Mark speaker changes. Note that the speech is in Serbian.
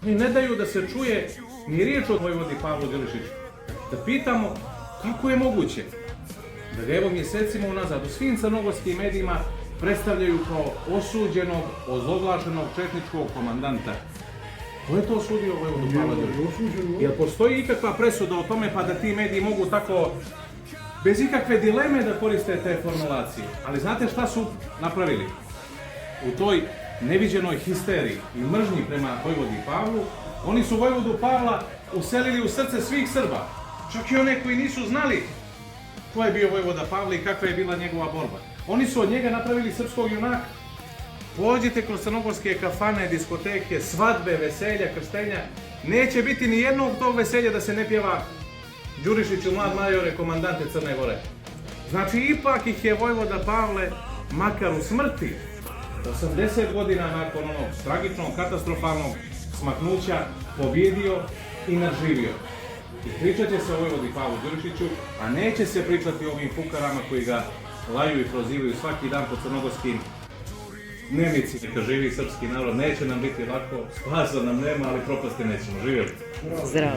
Speaker 1: Oni ne daju da se čuje ni riječ o vojvodi Pavlu Đurišiću. Da pitamo kako je moguće da ga evo mjesecima unazad u svim crnogorskim medijima predstavljaju kao osuđenog, ozloglašenog četničkog komandanta. Ko je to osudio vojvodu Pavla Đurišića? Jel postoji ikakva presuda o tome pa da ti mediji mogu tako bez ikakve dileme da koriste te formulacije? Ali znate šta su napravili? U toj neviđenoj histeriji i mržnji prema vojvodi Pavlu, oni su vojvodu Pavla uselili u srce svih Srba. Čak i one koji nisu znali ko je bio vojvoda Pavle i kakva je bila njegova borba. Oni su od njega napravili srpskog junaka. Pođite kroz crnogorske kafane, diskoteke, svadbe, veselja, krštenja. Neće biti ni jednog tog veselja da se ne pjeva Đurišiću mlad majore, komandante Crne Gore. Znači, ipak ih je vojvoda Pavle, makar u smrti, 80 godina nakon onog tragičnog, katastrofalnog smaknuća, pobjedio i nadživio. I pričat će se o vojvodi Pavlu Đurišiću, a neće se pričati o ovim fukarama koji ga laju i prozivaju svaki dan po crnogorskim dnevnici. Neka živi srpski narod, neće nam biti lako, spasa nam nema, ali propasti nećemo. Živjeli!
Speaker 2: Zdravo!